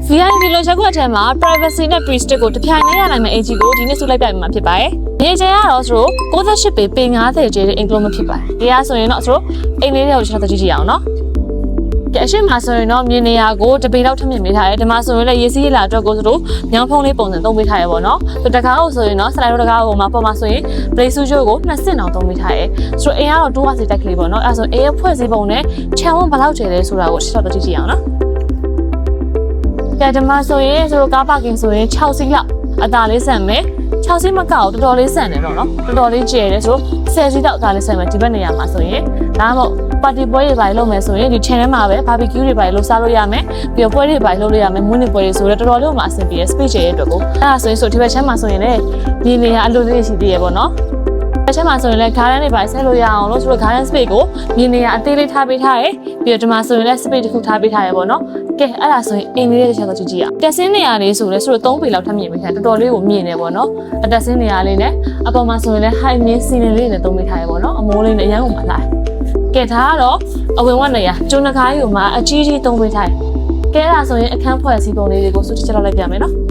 VIP လို့ချက်ခွက်ထဲမှာ privacy နဲ့ prestige ကိုတပြိုင်တည်းရနိုင်မယ့် AG ကိုဒီနေ့စုလိုက်ပြမှာဖြစ်ပါတယ်။ရေချင်ကတော့ဆိုတော့68ပေပေ90ကျဲတဲ့အင်္ဂလိပ်မဖြစ်ပါတယ်။ဒီအားဆိုရင်တော့ဆိုတော့အိမ်လေးတွေကိုချက်တော့ကြည့်ကြည့်အောင်နော်။ကဲအရှိမဆိုရင်တော့မြင်နေရကိုတပေလောက်ထမြင်ပေးထားတယ်။ဒီမှာဆိုရင်လည်းရေစီးရလာအတွက်ကိုဆိုတော့ညောင်ဖုံးလေးပုံစံသုံးပေးထားရပေါ့နော်။ဆိုတကားကိုဆိုရင်တော့စလိုက်တော့တကားကိုမှာပေါ်မှာဆိုရင် play studio ကို2ဆင့်အောင်သုံးပေးထားတယ်။ဆိုတော့အိမ်ကတော့2ဝစီတက်ကလေးပေါ့နော်။အဲဆိုအိမ်ရဲ့ဖွဲ့စည်းပုံနဲ့ channel ဘယ်လောက်ကျဲလဲဆိုတာကိုချက်တော့ကြည့်ကြည့်အောင်နော်။ကဲဒီမှာဆိုရင်ဆိုတော့ကားပါကင်ဆိုရင်6စီးလောက်အသာလေးဆန်မယ်6စီးမကောက်တော်တော်လေးဆန်တယ်တော့နော်တော်တော်လေးကျယ်တယ်ဆို10စီးတော့အသာလေးဆန်မယ်ဒီဘက်နေရာမှာဆိုရင်ဒါမှမဟုတ်ပါတီပွဲတွေပါလုပ်မယ်ဆိုရင်ဒီ channel မှာပဲ barbecue တွေပါလုပ်စားလို့ရမယ်ပြီးတော့ပွဲတွေပါလုပ်လို့ရမယ်မွေးနေ့ပွဲတွေဆိုတော့တော်တော်လေးမှအဆင်ပြေ space ကျယ်ရဲ့အတွက်ကိုအဲ့ဒါဆိုရင်ဒီဘက်ချမ်းမှာဆိုရင်လည်းဒီနေရာအလိုလေးရှိသေးရပေါ့နော်အချက်မှာဆိုရင်လည်း garden တွေပါဆက်လို့ရအောင်လို့ဆိုတော့ garden space ကိုမြင်နေရအသေးလေးထားပေးထားတယ်ပြီးတော့ဒီမှာဆိုရင်လည်း space တစ်ခုထားပေးထားရပေါ့နော်ကဲအဲ့ဒါဆိုရင်အင်္ဂလိပ်တစ်ချက်တော့ကြည့်ကြည့်ရအောင်တက်ဆင်းနေရာလေးဆိုလဲဆိုတော့3ပေလောက်ထပ်မြင်ပေးထားတော်တော်လေးကိုမြင်နေပေါ့နော်အတက်ဆင်းနေရာလေးနဲ့အပေါ်မှာဆိုရင်လည်း high mid ceiling လေးနဲ့သုံးပေးထားရပေါ့နော်အမိုးလေးနဲ့အရန်ကိုမှလာကဲဒါကတော့အဝင်ဝတ်နေရာကျုံနှကားကြီးကိုမှအကြီးကြီးသုံးပေးထားကဲအဲ့ဒါဆိုရင်အခန်းဖွဲ့စည်းပုံလေးတွေကိုစုချက်လောက်လိုက်ပြမယ်နော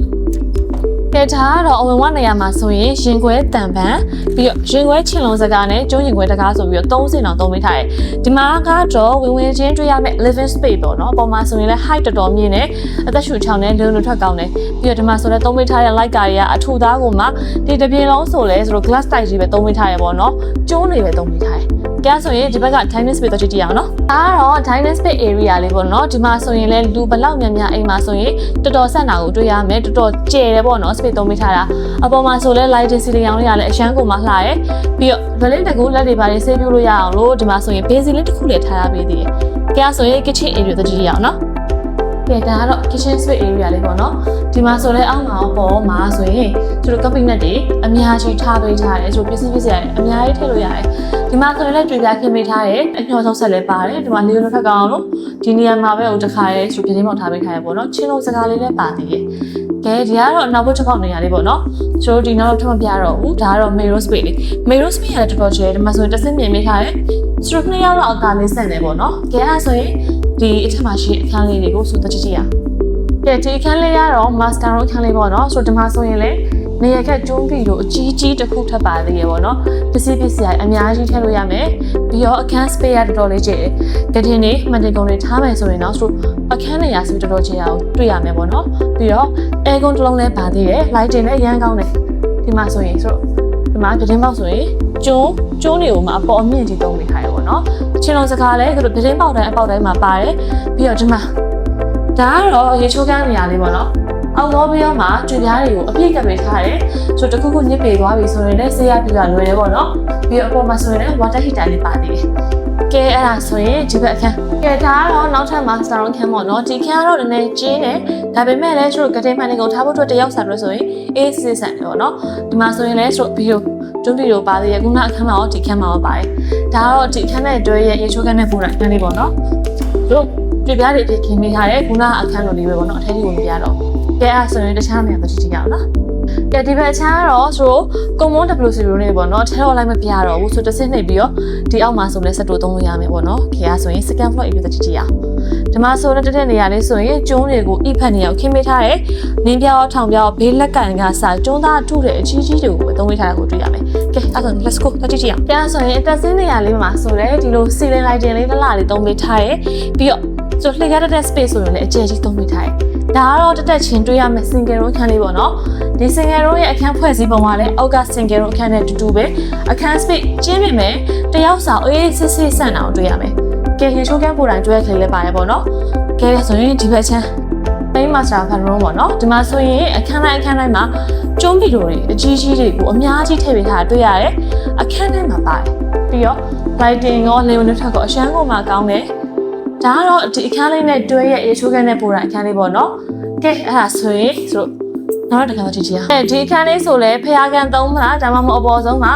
်ကဲဒါကတော့အဝင်ဝနေရာမှာဆိုရင်ရင်ခွဲတံပန်ပြီးတော့ရင်ခွဲချင်လုံးစကားနဲ့ကျုံးရင်ခွဲတကားဆိုပြီးတော့3ဆင့်အောင်သုံးပေးထားတယ်ဒီမှာကတော့ဝင်ချင်းတွေ့ရမယ့် living space ပေါ့နော်ပုံမှန်ဆိုရင်လည်း height တော်တော်မြင့်နေအသက်ရှူချောင်းနဲ့လုံလုံထွက်ကောင်းတယ်ပြီးတော့ဒီမှာဆိုလည်းသုံးပေးထားတဲ့ light ကားတွေကအထူသားကိုမှဒီတစ်ပြေလုံးဆိုလဲဆိုတော့ glass type ကြီးပဲသုံးပေးထားရပေါ့နော်ကျုံးတွေပဲသုံးပေးထားတယ်ကဲဆိုရင်ဒီဘက်က dining space တော့ကြည့်ကြည့်အောင်နော်ဒါကတော့ dining space area လေးပေါ့နော်ဒီမှာဆိုရင်လည်းလူဘလောက်များများအိမ်မှာဆိုရင်တော်တော်ဆက်နာကိုတွေ့ရမယ်တော်တော်ကျယ်တယ်ပေါ့နော် space သုံးပေးထားတာအပေါ်မှာဆိုလဲ lighting စီလီရောင်လေးကလည်းအရှမ်းကိုမှလှရဲပြီးတော့ဗလင်းတကူလက်တွေပါလေးဆေးပြလို့ရအောင်လို့ဒီမှာဆိုရင် basic လေးတစ်ခုလေးထားရပေးသေးတယ်ကဲဆိုရင် kitchen area တော့ကြည့်ကြည့်အောင်နော်ကဲဒါကတော့ kitchen space area လေးပေါ့နော်ဒီမှာဆိုလဲအောက်မှာပေါ်မှာဆိုရင်သူတို့ cabinet တွေအများကြီးထားပေးထားတယ်ဆိုပစ္စည်းအများကြီးထည့်လို့ရတယ်ဒီမှာဆိုရင်လည်းတွေ့ပြခင်ပေးထားတယ်အညှော်ဆုံးဆက်လည်းပါတယ်ဒီမှာနေလို့ထက်ကောင်းလို့ဒီနေရာမှာပဲဟိုတစ်ခါရဲဆိုပြင်းပေါက်ထားပေးထားရပေါ့နော်ချင်းလုံးစကားလေးလည်းပါသေးတယ်ကဲဒီကတော့နောက်ဘက်တစ်ခေါက်နေရာလေးပေါ့နော်ဆိုတော့ဒီနောက်ထပ်မပြတော့ဘူးဒါကတော့ mirror space လေး mirror space ကလည်းတော်တော်ကျယ်ဒီမှာဆိုရင်တစ်ဆင့်မြင်ပေးထားတယ်ဆိုတော့နှစ်ယောက်လောက်အကာလေးဆန့်နေပေါ့နော်ကဲအဲ့ဆိုရင်ဒီအထက်မှာရှိအခန်းလေးတွေကိုဆိုတကြည့်ရကဲဒီအခန်းလေးကတော့ master room အခန်းလေးပေါ့နော်ဆိုတော့ဒီမှာဆိုရင်လည်းနေရာခက်ကျုံးပြီးတော့အကြီးကြီးတစ်ခုထပ်ပါသေးရပေါ့နော်ပစ္စည်းအများကြီးထည့်လို့ရမယ်ပြီးတော့အခန်း space ရတော်တော်လေးကျယ်ကတင်နေမှန်တင်ကုန်တွေထားမယ်ဆိုရင်တော့ဆိုအခန်းနေရာဆိုတော်တော်ကျယ်အောင်တွေ့ရမယ်ပေါ့နော်ပြီးတော့ aircon တစ်လုံးလည်းပါသေးတယ် lighting လည်းအရန်ကောင်းတယ်ဒီမှာဆိုရင်ဆိုတော့ဒီမှာပြတင်းပေါက်ဆိုရင်ကျုံးတွေကိုမှအပေါ်အမြင့်ကြီးသုံးပေးထားရပေါ့နော်ချင်းလုံးစကားလည်းသူတို့ပြတင်းပေါက်တိုင်းအပေါက်တိုင်းမှာပါတယ်ပြီးတော့ဒီမှာဒါကတော့ရေချိုးကန်းနေရာလေးပေါ့နော်အောက်တော့ပြီးတော့မှကြွေပြားတွေကိုအပြည့်ကပ်ပေးထားတယ်ဆိုတော့တခုခုညစ်ပေသွားပြီဆိုရင်လည်းဆေးရပြကလွယ်တယ်ပေါ့နော်ပြီးတော့အပေါ်မှာဆိုရင်လည်း water heater လေးပါသေးတယ်ကဲအဲ့ဒါဆိုရင်ဒီဘက်အခန်းကဲဒါကတော့နောက်ထပ်မှာ salon ခန်းပေါ့နော်ဒီခန်းကတော့နည်းနည်းကျင်းတယ်ဒါပေမဲ့လည်းတို့ကတိန်မှန်တွေကိုထားဖို့အတွက်တယောက်စားလို့ဆိုရင်အေးစစ်ဆန်တယ်ပေါ့နော်ဒီမှာဆိုရင်လည်းတို့ဗီဒီယိုပါသေးတယ်ခုနအခန်းမှာရောဒီခန်းမှာရောပါတယ်ဒါကတော့ဒီခန်းနဲ့တွဲရဲ့ရေချိုးခန်းနဲ့ပို့တာခန်းလေးပေါ့နော်တို့ကြွေပြားတွေပြင်ခင်းပေးထားတယ်ခုနအခန်းလိုလေးပဲပေါ့နော်အထက်ကြီးကိုမပြတော့ကဲအဲ့ဆိုရင်တခြားနေရာတော့ကြည့်ကြအောင်နော်ကဲဒီဘက်ချမ်းကတော့ဆိုတော့ common W0 နဲ့ပေါ့နော်ထဲတော့လိုက်မပြတော့ဘူးဆိုတစ်ဆင့်နှိပ်ပြီးတော့ဒီအောက်မှာဆိုလဲဆက်တိုးသုံးလို့ရမယ်ပေါ့နော်ခေအားဆိုရင် second floor area ကြည့်ကြအောင်ဒီမှာဆိုတော့တက်နေရာလေးဆိုရင်ကျုံးတွေကိုအိဖက်နေအောင်ခင်းပေးထားတယ်နင်းပြောင်းထောင်ပြောင်းဘေးလက်ကန်ကစာကျုံးသားထုတဲ့အချီးကြီးတွေကိုသုံးပေးထားတာကိုတွေ့ရမယ်ကဲအဲ့ဆို let's go တက်ကြည့်အောင်ကဲဆိုရင်တက်ဆင်းနေရာလေးမှာဆိုလဲဒီလို ceiling lighting လေးလှလှလေးသုံးပေးထားတယ်ပြီးတော့ဆိုလှည့်ရတဲ့ space ဆိုရင်လည်းအကျယ်ကြီးသုံးပေးထားတယ်ဒါကတော့တက်ချင်းတွေ့ရမယ့် single room အခန်းလေးပေါ့နော်ဒီ single room ရဲ့အခန်းဖွဲ့စည်းပုံကလည်းအောက်က single room အခန်းနဲ့တူတူပဲအခန်း space ကျင်းပေမဲ့တယောက်စာအေးစစ်စစ်ဆန့်အောင်တွေ့ရမယ်ကဲရေချိုးကန်းပို့တိုင်းတွေ့ရခလေးလည်းပါတယ်ပေါ့နော်ကဲဆိုရင်ဒီဘက်ချမ်း main master bedroom ပေါ့နော်ဒီမှာဆိုရင်အခန်းတိုင်းမှာကျုံးဗီဒီယိုတွေအကြီးကြီးတွေကိုအများကြီးထည့်ပေးထားတွေ့ရတယ်အခန်းထဲမှာပါတယ်ပြီးတော့ lighting ရောလေဝင်ထက်ကောအရှမ်းကုန်မှာကောင်းတယ်ဒါကတော့ဒီအခန်းလေးနဲ့တွဲရဲ့ရေချိုးခန်းနဲ့ပို့တာအခန်းလေးပေါ့နော်ကဲအဲ့ဒါဆိုရင်ဆိုတော့နောက်တစ်ခါကြည့်ကြည့်အောင်ဒီအခန်းလေးဆိုလဲဖျားကန်သုံးမလားဒါမှမဟုတ်အပေါ်ဆုံးမှာ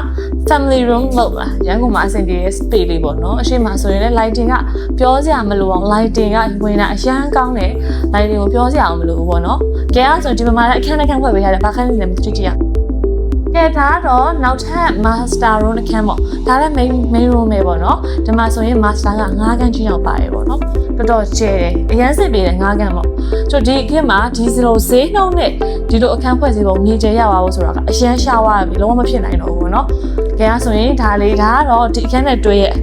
family room လို့လားရန်ကုန်မှာအဆင်ပြေတဲ့ space လေးပေါ့နော်အရှိမဆိုရင်လည်း lighting ကပြောစရာမလိုအောင် lighting ကဝင်တာအရန်ကောင်းတယ် lighting ကိုပြောစရာအောင်မလိုဘူးပေါ့နော်ကဲအဲ့ဆိုဒီမှာလည်းအခန်းဖွဲ့ပေးထားတယ်ဘာခန်းလေးလဲမသိကြည့်ရအောင် ကဲဒါကတော့နောက်ထပ် master room တစ်ခန်းပေါ့ဒါလည်း main room ပဲပေါ့နော်ဒီမှာဆိုရင် master က9ခန်းချင်းရောက်ပါတယ်ပေါ့နော်တော်တော်ကျယ်တယ်အရန်စစ်ပေးတယ်9ခန်းပေါ့ဆိုတော့ဒီအခင်းမှာဒီစလိုဈေးနှုန်းနဲ့ဒီလိုအခန်းဖွဲ့စည်းပုံမြေကျယ်ရပါဘူးဆိုတာကအရန်ရှားသွားပြီလုံးဝမဖြစ်နိုင်တော့ဘူးပေါ့နော်ကဲဆိုရင်ဒါကတော့ဒီအခန်းနဲ့တွဲရဲ့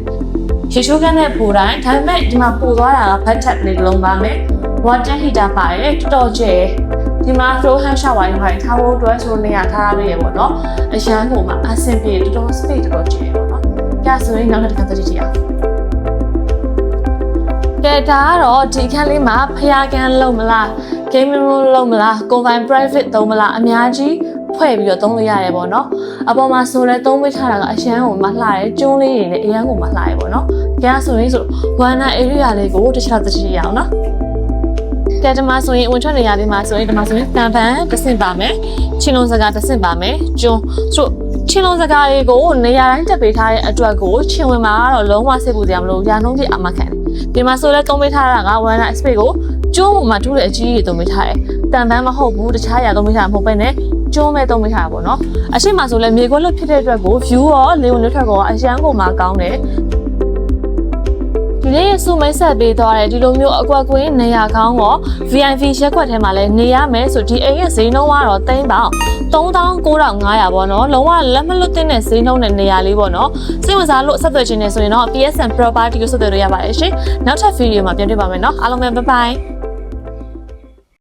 ရေချိုးခန်းနဲ့ပို့တိုင်းဒါပေမဲ့ဒီမှာပို့သွားတာက bathtub လေးလုံးပါမယ် water heater ပါတယ်တော်တော်ကျယ်ဒီမှာ flow hand shower ရပါတယ်ထားဖို့အတွက်ဆိုနေရထားရရပေါ့နော်အရန်ကိုမှအဆင်ပြေတော်တော် space တော်တော်ကျယ်ပေါ့နော်ကြဆိုရင်နောက်တစ်ခါသတိကြည့်အောင်ကဲဒါကတော့ဒီအခန်းလေးမှာဖျားကန်းလုံးမလား gaming room လုံးမလား combine private သုံးမလားအများကြီးဖွဲ့ပြီးတော့သုံးလို့ရတယ်ပေါ့နော်အပေါ်မှာဆိုလဲသုံးပေးထားတာကအရန်ကိုမှလှတယ်ကျုံးလေးတွေနဲ့အရန်ကိုမှလှတယ်ပေါ့နော်ကြဆိုရင်ဆို one night area လေးကိုတစ်ခြားသတိရအောင်နော်ကဲဒီမှာဆိုရင်ဝင်ထွက်နေရလေးမှာဆိုရင်ဒီမှာဆိုရင်တန်ဖန်တစ်ဆင့်ပါမယ်ချင်းလုံးစကားတစ်ဆင့်ပါမယ်ကျုံဆိုချင်းလုံးစကားလေးကိုနေရာတိုင်းတက်ပေးထားတဲ့အတွက်ကိုချင်းဝင်မှာကတော့လုံးဝစိတ်ပူစရာမလိုရာနှုန်းပြအမခံတယ်ဒီမှာဆိုလဲသုံးပေးထားတာက one night space ကိုကျုံးပေါ်မှာထူးတဲ့အကြီးကြီးသုံးပေးထားတယ်တန်ဖန်မဟုတ်ဘူးတခြားအရာသုံးပေးထားတာမဟုတ်ပဲနဲ့ကျုံးမဲ့သုံးပေးထားတာပေါ့နော်အရှိမဆိုလဲမြေခွက်လွတ်ဖြစ်တဲ့အတွက်ကို view ရောလေဝင်လွတ်ထွက်ကောအရန်ကိုမှကောင်းတယ်ဒီနေ့စုမိတ်ဆက်ပေးသွားတယ်ဒီလိုမျိုးအကွက်ကွင်းနေရာကောင်းရော VIP ရက်ကွက်ထဲမှာလည်းနေရမယ်ဆိုဒီအိမ်ရဲ့ဈေးနှုန်းကတော့သိန်းပေါင်39,500ပေါ့နော်လုံးဝလက်မလွတ်တဲ့ဈေးနှုန်းနဲ့နေရာလေးပေါ့နော်စိတ်ဝင်စားလို့အဆက်အသွယ်ခြင်းနေဆိုရင်တော့ PSN Property ကိုဆက်သွယ်လို့ရပါတယ်ရှင်နောက်ထပ်ဗီဒီယိုမှာပြန်တွေ့ပါမယ်နော်အားလုံးပဲ bye bye